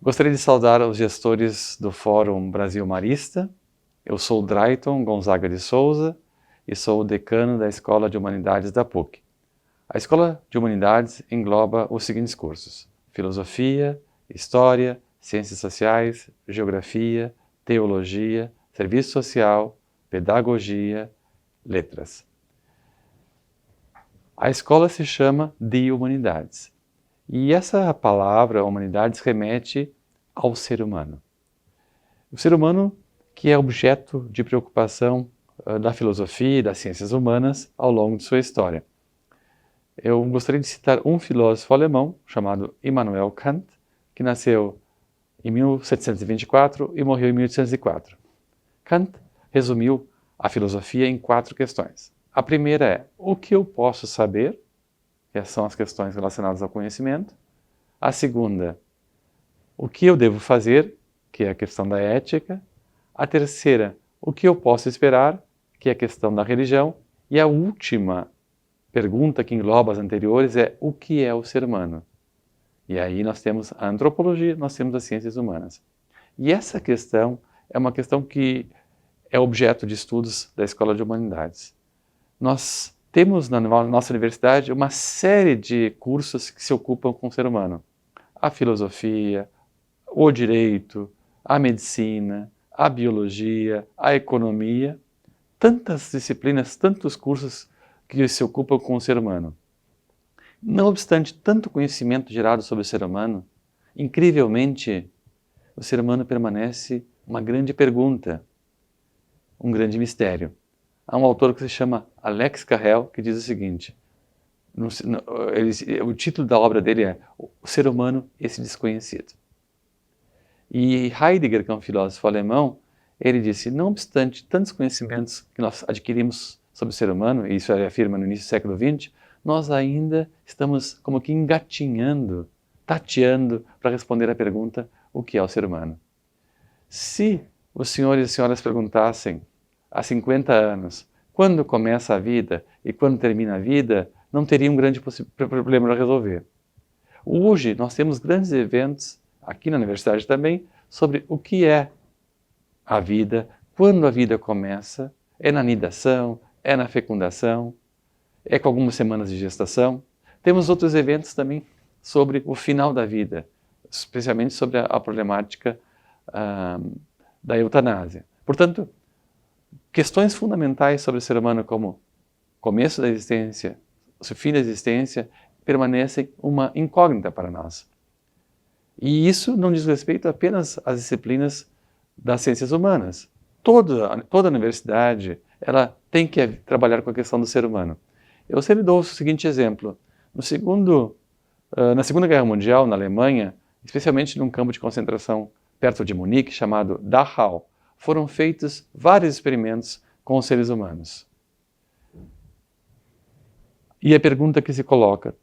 Gostaria de saudar os gestores do Fórum Brasil Marista. Eu sou Drayton Gonzaga de Souza e sou o decano da Escola de Humanidades da PUC. A Escola de Humanidades engloba os seguintes cursos: Filosofia, História, Ciências Sociais, Geografia, Teologia, Serviço Social, Pedagogia, Letras. A escola se chama de Humanidades. E essa palavra, Humanidades, remete ao ser humano. O ser humano que é objeto de preocupação da filosofia e das ciências humanas ao longo de sua história. Eu gostaria de citar um filósofo alemão chamado Immanuel Kant, que nasceu em 1724 e morreu em 1804. Kant resumiu a filosofia em 4 questões. A primeira é: o que eu posso saber? Essas são as questões relacionadas ao conhecimento. A segunda: o que eu devo fazer? Que é a questão da ética. A terceira: o que eu posso esperar? Que é a questão da religião. E a última pergunta, que engloba as anteriores, é: o que é o ser humano? E aí nós temos a antropologia, nós temos as ciências humanas. E essa questão é uma questão que é objeto de estudos da Escola de Humanidades. Nós temos na nossa universidade uma série de cursos que se ocupam com o ser humano. A filosofia, o direito, a medicina, a biologia, a economia, tantas disciplinas, tantos cursos que se ocupam com o ser humano. Não obstante tanto conhecimento gerado sobre o ser humano, incrivelmente, o ser humano permanece uma grande pergunta, um grande mistério. Há um autor que se chama Alex Carrel, que diz o seguinte, o título da obra dele é O Ser Humano, Esse Desconhecido. E Heidegger, que é um filósofo alemão, ele disse: não obstante tantos conhecimentos que nós adquirimos sobre o ser humano, e isso ele afirma no início do século XX, nós ainda estamos como que engatinhando, tateando para responder à pergunta: o que é o ser humano? Se os senhores e senhoras perguntassem há 50 anos quando começa a vida e quando termina a vida, não teria um grande problema para resolver. Hoje nós temos grandes eventos, aqui na universidade também, sobre o que é a vida, quando a vida começa, é na nidação, é na fecundação, é com algumas semanas de gestação. Temos outros eventos também sobre o final da vida, especialmente sobre a problemática da eutanásia. Portanto, questões fundamentais sobre o ser humano, como começo da existência, o fim da existência, permanecem uma incógnita para nós. E isso não diz respeito apenas às disciplinas das ciências humanas. Toda universidade ela tem que trabalhar com a questão do ser humano. Eu sempre dou o seguinte exemplo. Na Segunda Guerra Mundial, na Alemanha, especialmente num campo de concentração perto de Munique, chamado Dachau, foram feitos vários experimentos com os seres humanos. E a pergunta que se coloca: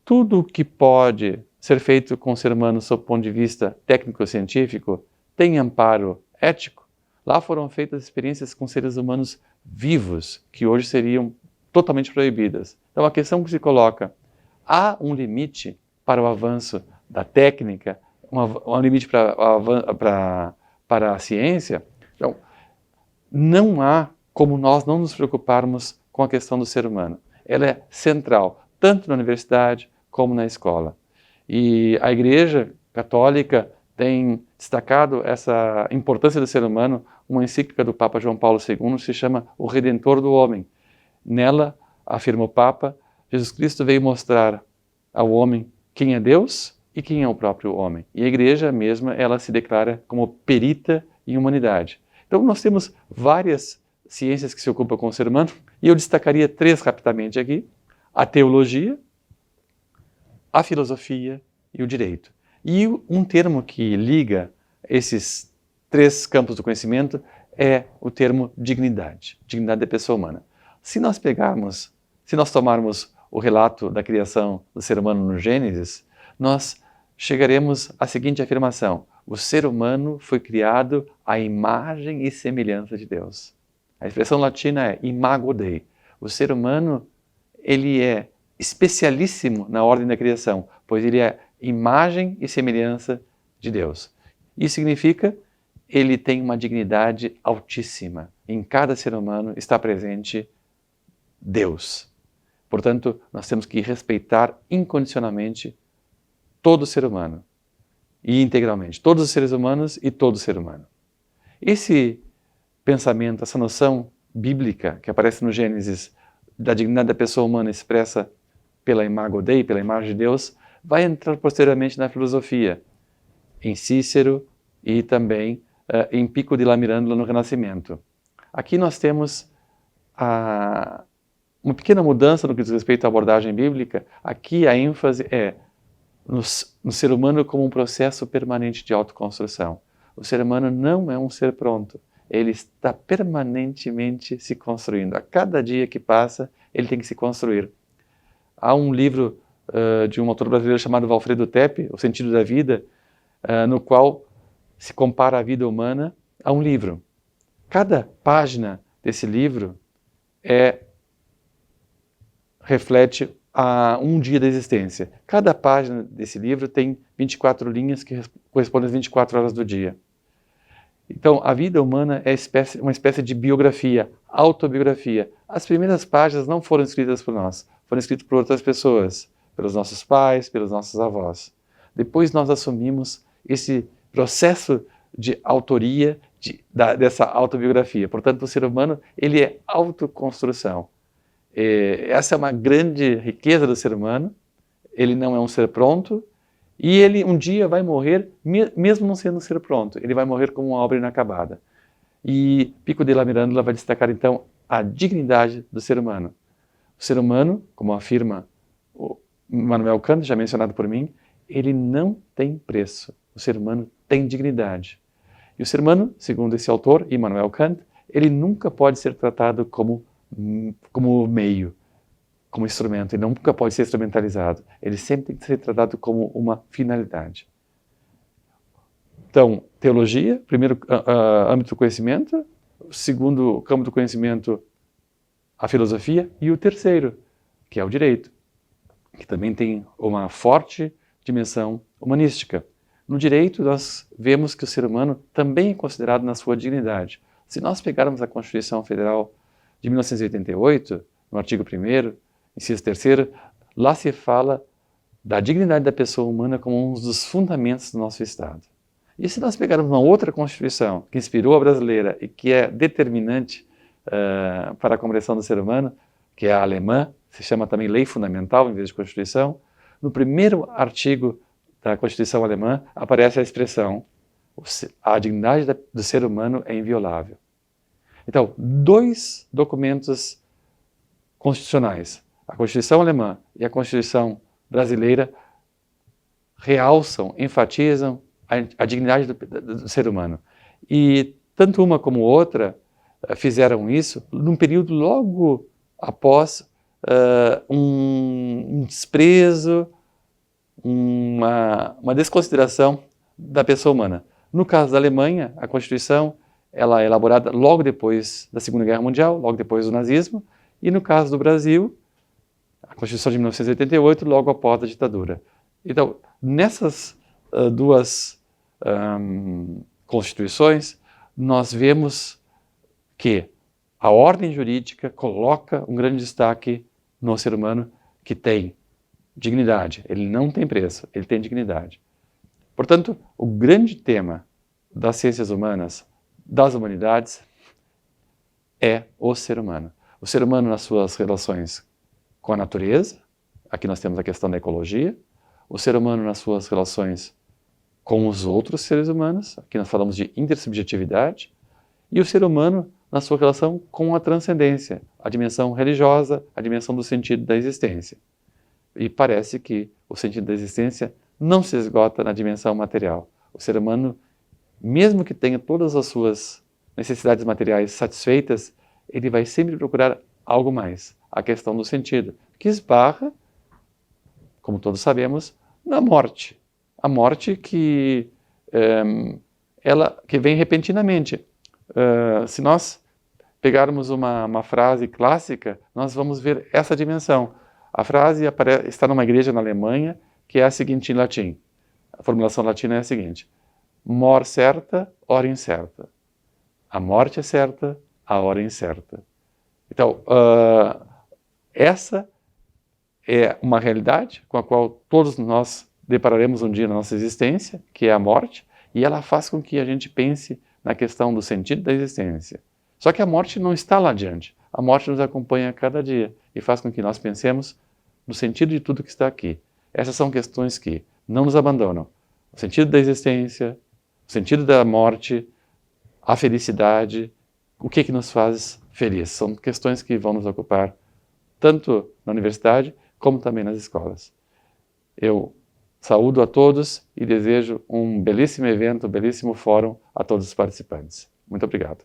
tudo o que pode ser feito com o ser humano sob o ponto de vista técnico-científico tem amparo ético? Lá foram feitas experiências com seres humanos vivos, que hoje seriam totalmente proibidas. Então a questão que se coloca: há um limite para o avanço da técnica, um limite para a ciência? Então, não há como nós não nos preocuparmos com a questão do ser humano. Ela é central, tanto na universidade como na escola. E a Igreja Católica tem destacado essa importância do ser humano. Uma encíclica do Papa João Paulo II se chama O Redentor do Homem. Nela, afirma o Papa, Jesus Cristo veio mostrar ao homem quem é Deus e quem é o próprio homem. E a Igreja mesma, ela se declara como perita em humanidade. Então nós temos várias ciências que se ocupam com o ser humano, e eu destacaria 3 rapidamente aqui: a teologia, a filosofia e o direito. E um termo que liga esses 3 campos do conhecimento é o termo dignidade, dignidade da pessoa humana. Se nós tomarmos o relato da criação do ser humano no Gênesis, nós chegaremos à seguinte afirmação: o ser humano foi criado à imagem e semelhança de Deus. A expressão latina é imago Dei. O ser humano, ele é especialíssimo na ordem da criação, pois ele é imagem e semelhança de Deus. Isso significa ele tem uma dignidade altíssima. Em cada ser humano está presente Deus. Portanto, nós temos que respeitar incondicionalmente todo ser humano e integralmente, todos os seres humanos e todo ser humano. Esse pensamento, essa noção bíblica que aparece no Gênesis da dignidade da pessoa humana expressa pela imago Dei, pela imagem de Deus, vai entrar posteriormente na filosofia, em Cícero e também em Pico della Mirandola no Renascimento. Aqui nós temos uma pequena mudança no que diz respeito à abordagem bíblica. Aqui a ênfase é no ser humano como um processo permanente de autoconstrução. O ser humano não é um ser pronto. Ele está permanentemente se construindo. A cada dia que passa, ele tem que se construir. Há um livro de um autor brasileiro chamado Valfredo Tepe, O Sentido da Vida, no qual se compara a vida humana a um livro. Cada página desse livro reflete a um dia da existência. Cada página desse livro tem 24 linhas que correspondem às 24 horas do dia. Então, a vida humana é uma espécie de biografia, autobiografia. As primeiras páginas não foram escritas por nós, foram escritas por outras pessoas, pelos nossos pais, pelos nossos avós. Depois nós assumimos esse processo de autoria dessa autobiografia. Portanto, o ser humano, ele é autoconstrução. Essa é uma grande riqueza do ser humano. Ele não é um ser pronto e ele um dia vai morrer, mesmo não sendo um ser pronto. Ele vai morrer como uma obra inacabada. E Pico della Mirandola vai destacar, então, a dignidade do ser humano. O ser humano, como afirma o Immanuel Kant, já mencionado por mim, ele não tem preço. O ser humano tem dignidade. E o ser humano, segundo esse autor, Immanuel Kant, ele nunca pode ser tratado como meio, como instrumento. Ele nunca pode ser instrumentalizado. Ele sempre tem que ser tratado como uma finalidade. Então, teologia, primeiro âmbito do conhecimento, segundo campo do conhecimento, a filosofia, e o terceiro, que é o direito, que também tem uma forte dimensão humanística. No direito, nós vemos que o ser humano também é considerado na sua dignidade. Se nós pegarmos a Constituição Federal de 1988, no artigo 1º, inciso 3º, lá se fala da dignidade da pessoa humana como um dos fundamentos do nosso Estado. E se nós pegarmos uma outra Constituição que inspirou a brasileira e que é determinante para a compreensão do ser humano, que é a alemã, se chama também Lei Fundamental em vez de Constituição, no primeiro artigo da Constituição alemã aparece a expressão: a dignidade do ser humano é inviolável. Então, dois documentos constitucionais, a Constituição alemã e a Constituição brasileira, realçam, enfatizam a dignidade do ser humano. E tanto uma como outra fizeram isso num período logo após um desprezo, uma desconsideração da pessoa humana. No caso da Alemanha, a Constituição ela é elaborada logo depois da Segunda Guerra Mundial, logo depois do nazismo, e no caso do Brasil, a Constituição de 1988, logo após a ditadura. Então, nessas duas constituições, nós vemos que a ordem jurídica coloca um grande destaque no ser humano que tem dignidade. Ele não tem preço, ele tem dignidade. Portanto, o grande tema das ciências humanas, das humanidades, é o ser humano. O ser humano nas suas relações com a natureza, aqui nós temos a questão da ecologia, o ser humano nas suas relações com os outros seres humanos, aqui nós falamos de intersubjetividade, e o ser humano na sua relação com a transcendência, a dimensão religiosa, a dimensão do sentido da existência. E parece que o sentido da existência não se esgota na dimensão material. O ser humano, mesmo que tenha todas as suas necessidades materiais satisfeitas, ele vai sempre procurar algo mais, a questão do sentido, que esbarra, como todos sabemos, na morte. A morte que vem repentinamente. Se nós pegarmos uma frase clássica, nós vamos ver essa dimensão. A frase está numa igreja na Alemanha, que é a seguinte em latim. A formulação latina é a seguinte: mor certa, hora incerta. A morte é certa, a hora é incerta. Então, essa é uma realidade com a qual todos nós depararemos um dia na nossa existência, que é a morte, e ela faz com que a gente pense na questão do sentido da existência. Só que a morte não está lá adiante. A morte nos acompanha a cada dia e faz com que nós pensemos no sentido de tudo que está aqui. Essas são questões que não nos abandonam. O sentido da existência, o sentido da morte, a felicidade, o que nos faz feliz. São questões que vão nos ocupar tanto na universidade como também nas escolas. Eu saúdo a todos e desejo um belíssimo evento, um belíssimo fórum a todos os participantes. Muito obrigado.